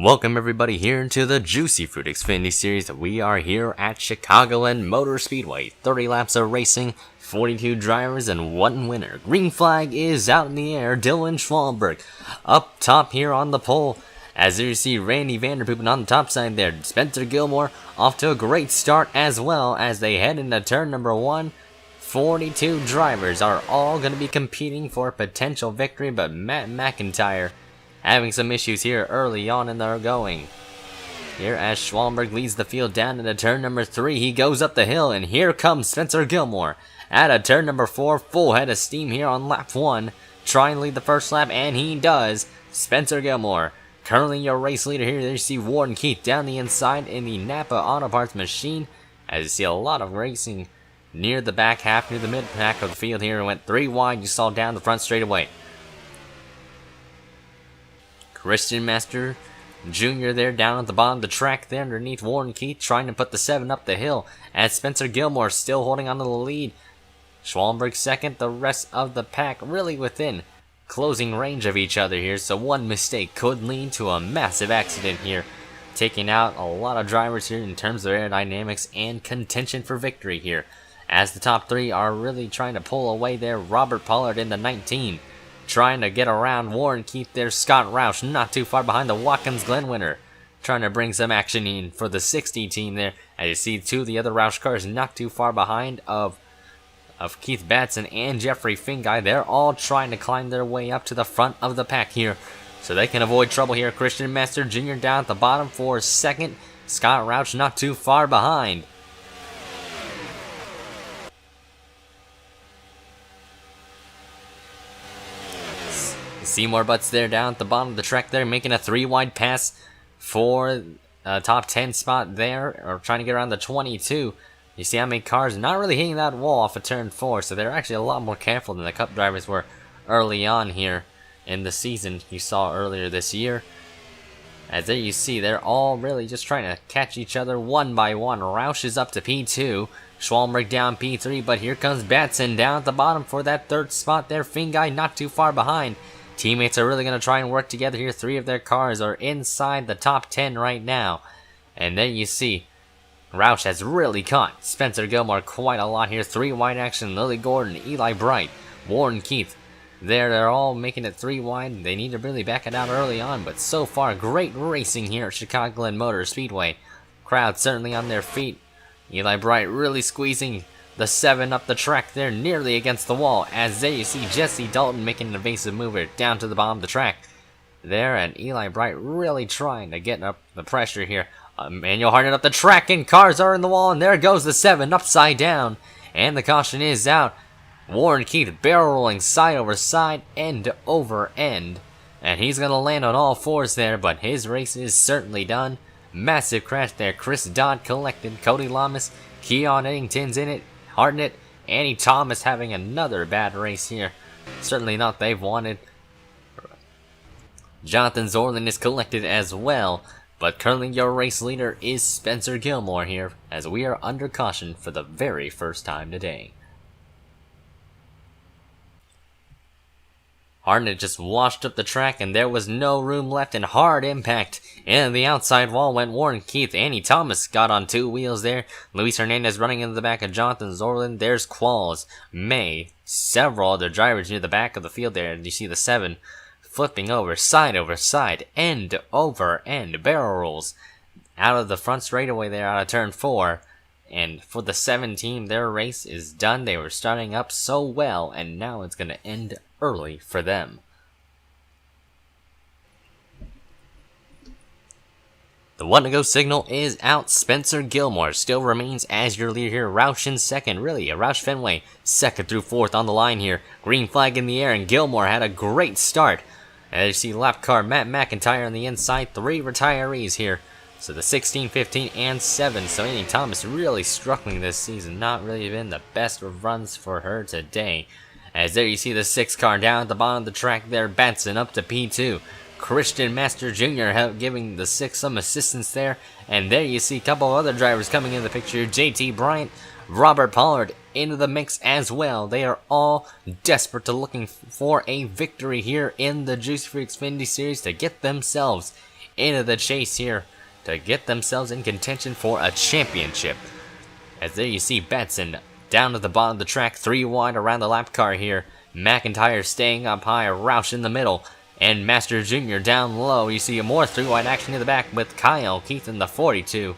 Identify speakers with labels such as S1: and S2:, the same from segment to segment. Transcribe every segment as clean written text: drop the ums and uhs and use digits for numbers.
S1: Welcome everybody here into the Juicy Fruit Xfinity Series. We are here at Chicagoland Motor Speedway. 30 laps of racing, 42 drivers, and 1 winner. Green flag is out in the air. Dylan Schwalbenberg up top here on the pole. As you see Randy Vanderpoop on the top side there. Spencer Gilmore off to a great start as well as they head into turn number 1. 42 drivers are all going to be competing for a potential victory, but Matt McIntyre having some issues here early on in their going. Here as Schwalbenberg leads the field down into turn number 3, he goes up the hill, and here comes Spencer Gilmore at a turn number 4, full head of steam here on lap 1, trying to lead the first lap, and he does. Spencer Gilmore, currently your race leader here. There you see Warren Keith down the inside in the Napa Auto Parts machine, as you see a lot of racing near the back half, near the mid pack of the field here. It went 3 wide, you saw down the front straightaway. Christian Master Jr. there down at the bottom of the track there underneath Warren Keith, trying to put the 7 up the hill as Spencer Gilmore still holding on to the lead. Schwalbenberg second, the rest of the pack really within closing range of each other here, so one mistake could lead to a massive accident here, taking out a lot of drivers here in terms of aerodynamics and contention for victory here, as the top 3 are really trying to pull away there. Robert Pollard in the 19 trying to get around Warren Keith there. Scott Roush not too far behind the Watkins Glen winner, trying to bring some action in for the 60 team there. As you see 2 of the other Roush cars not too far behind of Keith Batson and Jeffrey Finguy. They're all trying to climb their way up to the front of the pack here so they can avoid trouble here. Christian Master Jr. down at the bottom for second. Scott Roush not too far behind. Seymour Butts there down at the bottom of the track there, making a 3-wide pass for a top 10 spot there, or trying to get around the 22. You see how many cars not really hitting that wall off of turn 4, so they're actually a lot more careful than the Cup drivers were early on here in the season you saw earlier this year. As there you see, they're all really just trying to catch each other one by one. Roush is up to P2, Schwalbenberg down P3, but here comes Batson down at the bottom for that 3rd spot there. Finguy not too far behind. Teammates are really going to try and work together here. 3 of their cars are inside the top 10 right now. And there you see, Roush has really caught Spencer Gilmore quite a lot here. 3 wide action, Lily Gordon, Eli Bright, Warren Keith. They're all making it 3 wide. They need to really back it out early on, but so far, great racing here at Chicagoland Motor Speedway. Crowd certainly on their feet. Eli Bright really squeezing the 7 up the track there, nearly against the wall, as there you see Jesse Dalton making an evasive mover down to the bottom of the track there, and Eli Bright really trying to get up the pressure here. Emmanuel Harden up the track, and cars are in the wall, and there goes the 7 upside down, and the caution is out. Warren Keith barrel rolling side over side, end over end, and he's going to land on all 4s there, but his race is certainly done. Massive crash there. Chris Dodd collected, Cody Lamas, Keon Eddington's in it, Hartnett, Annie Thomas having another bad race here. Certainly not they've wanted. Jonathan Zorlin is collected as well, but currently your race leader is Spencer Gilmore here, as we are under caution for the very first time today. Hartnett just washed up the track, and there was no room left, and hard impact in the outside wall went Warren Keith. Annie Thomas got on 2 wheels there. Luis Hernandez running into the back of Jonathan Zorlin. There's Qualls, May, several other drivers near the back of the field there. And you see the 7 flipping over side, end over end, barrel rolls out of the front straightaway there, out of turn 4. And for the 7 team, their race is done. They were starting up so well, and now it's going to end early for them. The 1 to go signal is out. Spencer Gilmore still remains as your leader here. Roush in second, really. Roush Fenway, 2nd through 4th on the line here. Green flag in the air, and Gilmore had a great start. As you see lap car Matt McIntyre on the inside. 3 retirees here. So the 16, 15, and 7. So Annie Thomas really struggling this season. Not really been the best of runs for her today. As there you see the 6 car down at the bottom of the track there. Batson up to P2. Christian Master Jr. giving the 6 some assistance there. And there you see a couple of other drivers coming in the picture. JT Bryant, Robert Pollard into the mix as well. They are all desperate to looking for a victory here in the Juicy Fruit Xfinity Series to get themselves into the chase here to get themselves in contention for a championship. As there you see Betson down at the bottom of the track, 3 wide around the lap car here. McIntyre staying up high, Roush in the middle, and Master Jr. down low. You see more 3 wide action in the back with Kyle Keith in the 42.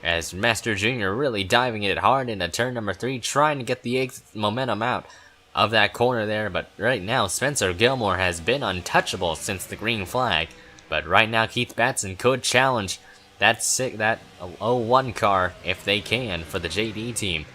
S1: As Master Jr. really diving it hard into turn number 3, trying to get the momentum out of that corner there. But right now, Spencer Gilmore has been untouchable since the green flag. But right now, Keith Batson could challenge that 01 car if they can for the JD team.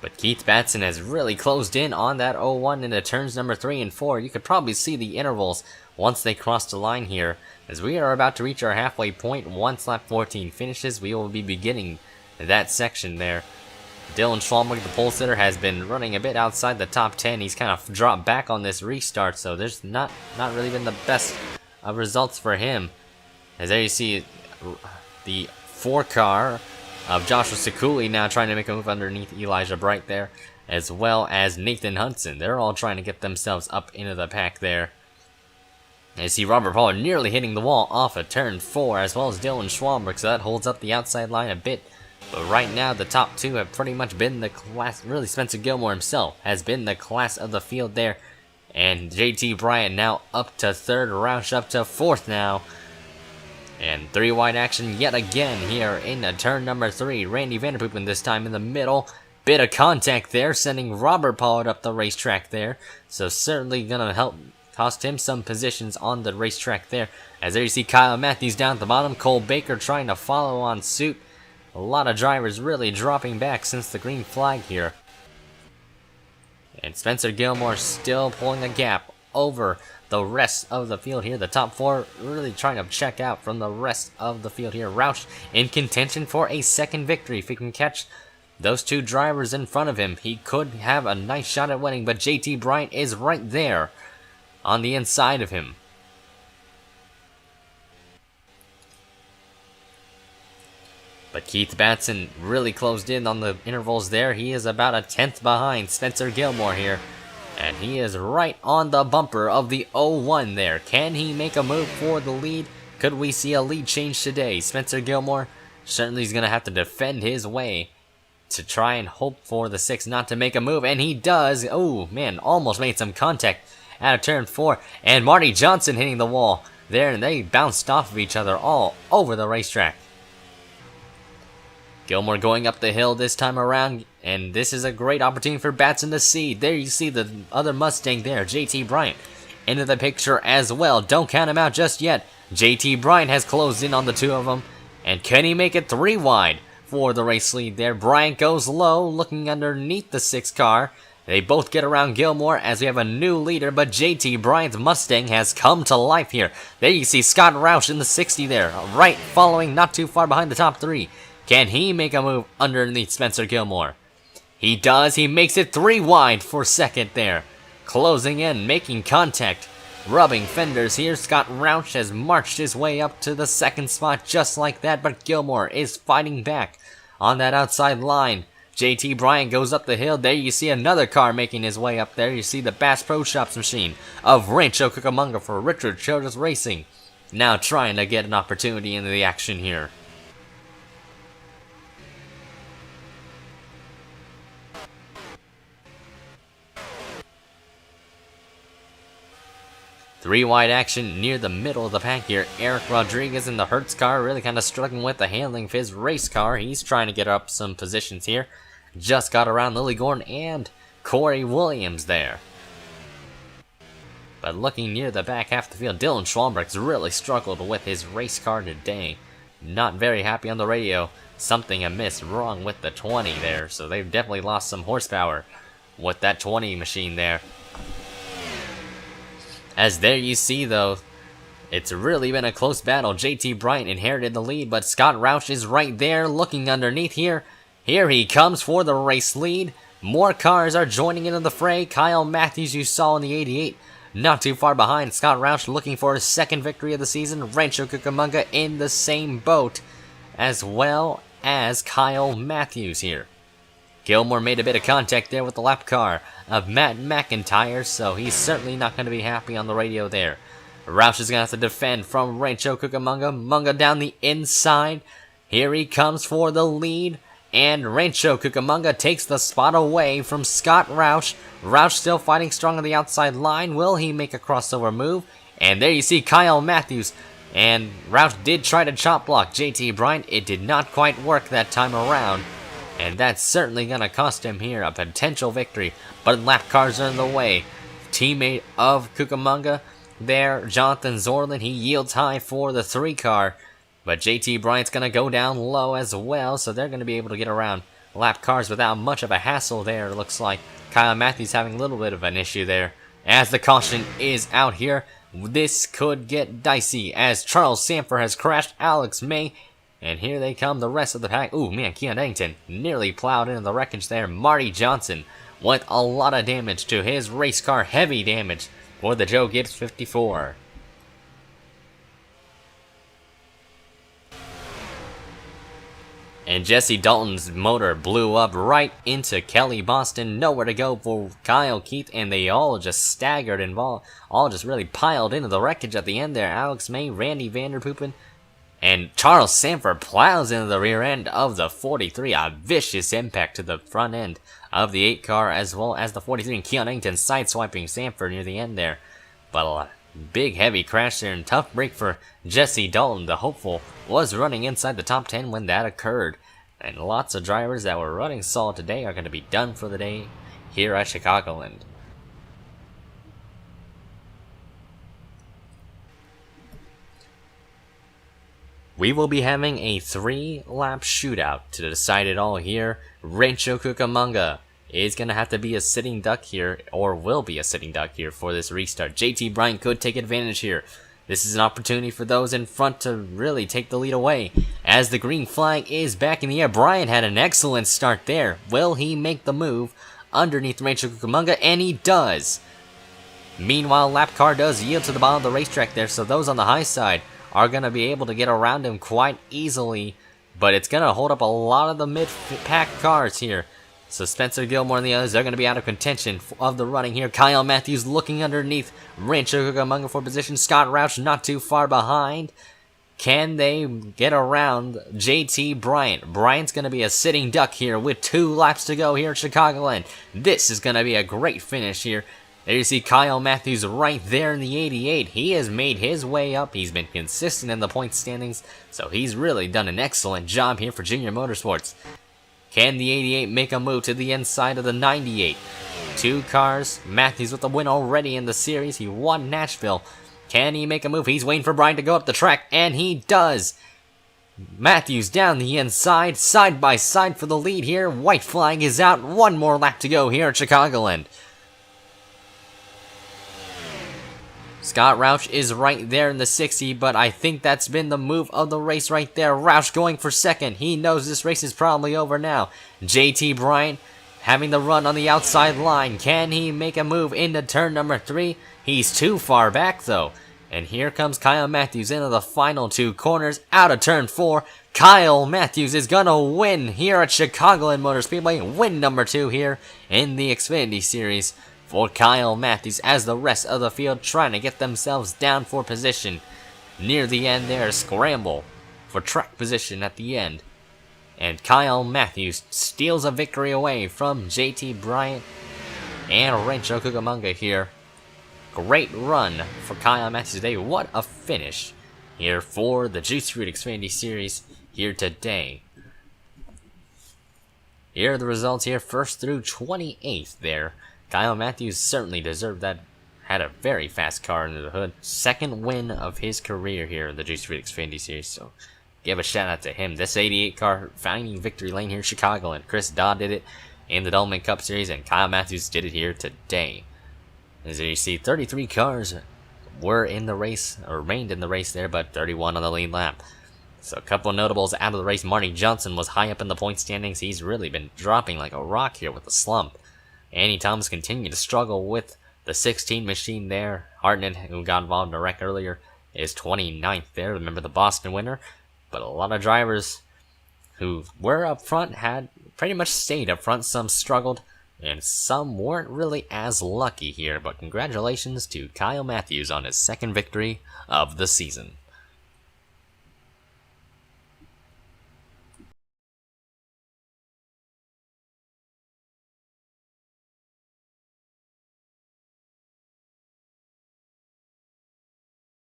S1: But Keith Batson has really closed in on that 01 into turns number 3 and 4. You could probably see the intervals once they cross the line here. As we are about to reach our halfway point, once lap 14 finishes, we will be beginning that section there. Dylan Schwalmberg, the pole sitter, has been running a bit outside the top 10. He's kind of dropped back on this restart, so there's not really been the best results for him. As there you see the 4 car of Joshua Sekuli now trying to make a move underneath Elijah Bright there, as well as Nathan Hudson. They're all trying to get themselves up into the pack there. And you see Robert Pollard nearly hitting the wall off of turn 4, as well as Dylan Schwalmberg, so that holds up the outside line a bit. But right now, the top 2 have pretty much been the class. Really, Spencer Gilmore himself has been the class of the field there. And JT Bryant now up to 3rd, Roush up to 4th now. And 3 wide action yet again here in turn number 3. Randy Vanderpoop this time in the middle. Bit of contact there, sending Robert Pollard up the racetrack there. So certainly gonna help cost him some positions on the racetrack there. As there you see Kyle Matthews down at the bottom. Cole Baker trying to follow on suit. A lot of drivers really dropping back since the green flag here. And Spencer Gilmore still pulling a gap over the rest of the field here. The top 4 really trying to check out from the rest of the field here. Roush in contention for a 2nd victory. If he can catch those 2 drivers in front of him, he could have a nice shot at winning. But JT Bryant is right there on the inside of him. But Keith Batson really closed in on the intervals there. He is about a 10th behind Spencer Gilmore here. And he is right on the bumper of the 01 there. Can he make a move for the lead? Could we see a lead change today? Spencer Gilmore certainly is going to have to defend his way to try and hope for the 6 not to make a move. And he does. Oh, man, almost made some contact out of turn 4. And Marty Johnson hitting the wall there. And they bounced off of each other all over the racetrack. Gilmore going up the hill this time around, and this is a great opportunity for Batson to see. There you see the other Mustang there, JT Bryant, into the picture as well. Don't count him out just yet. JT Bryant has closed in on the 2 of them, and can he make it 3 wide for the race lead there? Bryant goes low, looking underneath the 6 car. They both get around Gilmore as we have a new leader, but JT Bryant's Mustang has come to life here. There you see Scott Roush in the 60 there, right following not too far behind the top 3. Can he make a move underneath Spencer Gilmore? He does. He makes it 3 wide for 2nd there. Closing in, making contact, rubbing fenders here. Scott Roush has marched his way up to the 2nd spot just like that, but Gilmore is fighting back on that outside line. JT Bryant goes up the hill. There you see another car making his way up there. You see the Bass Pro Shops machine of Rancho Cucamonga for Richard Childress Racing. Now trying to get an opportunity into the action here. Three wide action near the middle of the pack here. Eric Rodriguez in the Hertz car really kind of struggling with the handling of his race car. He's trying to get up some positions here. Just got around Lily Gordon and Corey Williams there. But looking near the back half of the field, Dylan Schwalmberg's really struggled with his race car today. Not very happy on the radio. Something amiss wrong with the 20 there. So they've definitely lost some horsepower with that 20 machine there. As there you see, though, it's really been a close battle. JT Bryant inherited the lead, but Scott Roush is right there looking underneath here. Here he comes for the race lead. More cars are joining into the fray. Kyle Matthews, you saw in the 88, not too far behind. Scott Roush looking for his 2nd victory of the season. Rancho Cucamonga in the same boat, as well as Kyle Matthews here. Gilmore made a bit of contact there with the lap car of Matt McIntyre, so he's certainly not going to be happy on the radio there. Roush is going to have to defend from Rancho Cucamonga. Munga down the inside. Here he comes for the lead. And Rancho Cucamonga takes the spot away from Scott Roush. Roush still fighting strong on the outside line. Will he make a crossover move? And there you see Kyle Matthews. And Roush did try to chop block JT Bryant. It did not quite work that time around. And that's certainly going to cost him here a potential victory. But lap cars are in the way. Teammate of Cucamonga there, Jonathan Zorlin, he yields high for the 3 car. But JT Bryant's going to go down low as well, so they're going to be able to get around lap cars without much of a hassle there, it looks like. Kyle Matthews having a little bit of an issue there. As the caution is out here, this could get dicey as Charles Sanford has crashed Alex May. And here they come, the rest of the pack. Ooh, man, Keon Eddington nearly plowed into the wreckage there. Marty Johnson with a lot of damage to his race car. Heavy damage for the Joe Gibbs 54. And Jesse Dalton's motor blew up right into Kelly Boston. Nowhere to go for Kyle Keith, and they all just staggered and all just really piled into the wreckage at the end there. Alex May, Randy Vanderpoepen, and Charles Sanford plows into the rear end of the 43. A vicious impact to the front end of the 8 car, as well as the 43. And Keon Eddington sideswiping Sanford near the end there. But a big heavy crash there, and tough break for Jesse Dalton. The hopeful was running inside the top 10 when that occurred. And lots of drivers that were running solid today are going to be done for the day here at Chicagoland. We will be having a 3-lap shootout to decide it all here. Rancho Cucamonga is going to have to be a sitting duck here, or will be a sitting duck here for this restart. JT Bryant could take advantage here. This is an opportunity for those in front to really take the lead away. As the green flag is back in the air, Bryant had an excellent start there. Will he make the move underneath Rancho Cucamonga? And he does. Meanwhile, lap car does yield to the bottom of the racetrack there, so those on the high side are going to be able to get around him quite easily. But it's going to hold up a lot of the mid-pack cars here. So Spencer Gilmore and the others are going to be out of contention of the running here. Kyle Matthews looking underneath Rancho Cucamonga for position. Scott Roush not too far behind. Can they get around JT Bryant? Bryant's going to be a sitting duck here with 2 laps to go here at Chicagoland. This is going to be a great finish here. There you see Kyle Matthews right there in the 88. He has made his way up. He's been consistent in the point standings, so he's really done an excellent job here for Junior Motorsports. Can the 88 make a move to the inside of the 98? 2 cars. Matthews with the win already in the series. He won Nashville. Can he make a move? He's waiting for Bryant to go up the track, and he does. Matthews down the inside, side by side for the lead here. White flag is out. 1 more lap to go here at Chicagoland. Scott Roush is right there in the 60, but I think that's been the move of the race right there. Roush going for second. He knows this race is probably over now. JT Bryant having the run on the outside line. Can he make a move into turn number 3? He's too far back though. And here comes Kyle Matthews into the final 2 corners out of turn 4. Kyle Matthews is gonna win here at Chicagoland Motor Speedway. Win number 2 here in the Xfinity Series for Kyle Matthews, as the rest of the field trying to get themselves down for position. Near the end there, scramble for track position at the end. And Kyle Matthews steals a victory away from JT Bryant and Rancho Cucamonga here. Great run for Kyle Matthews today. What a finish here for the Juice Fruit Xfinity Series here today. Here are the results here, 1st through 28th there. Kyle Matthews certainly deserved that. Had a very fast car under the hood. 2nd win of his career here in the Juice Fruit Xfinity Series. So give a shout out to him. This 88 car finding victory lane here in Chicago. And Chris Dodd did it in the Dolman Cup Series. And Kyle Matthews did it here today. As you see, 33 cars were in the race, or remained in the race there, but 31 on the lead lap. So a couple of notables out of the race. Marty Johnson was high up in the point standings. He's really been dropping like a rock here with a slump. Andy Thomas continued to struggle with the 16 machine there. Hartnett, who got involved in a wreck earlier, is 29th there. Remember the Boston winner. But a lot of drivers who were up front had pretty much stayed up front. Some struggled, and some weren't really as lucky here. But congratulations to Kyle Matthews on his second victory of the season.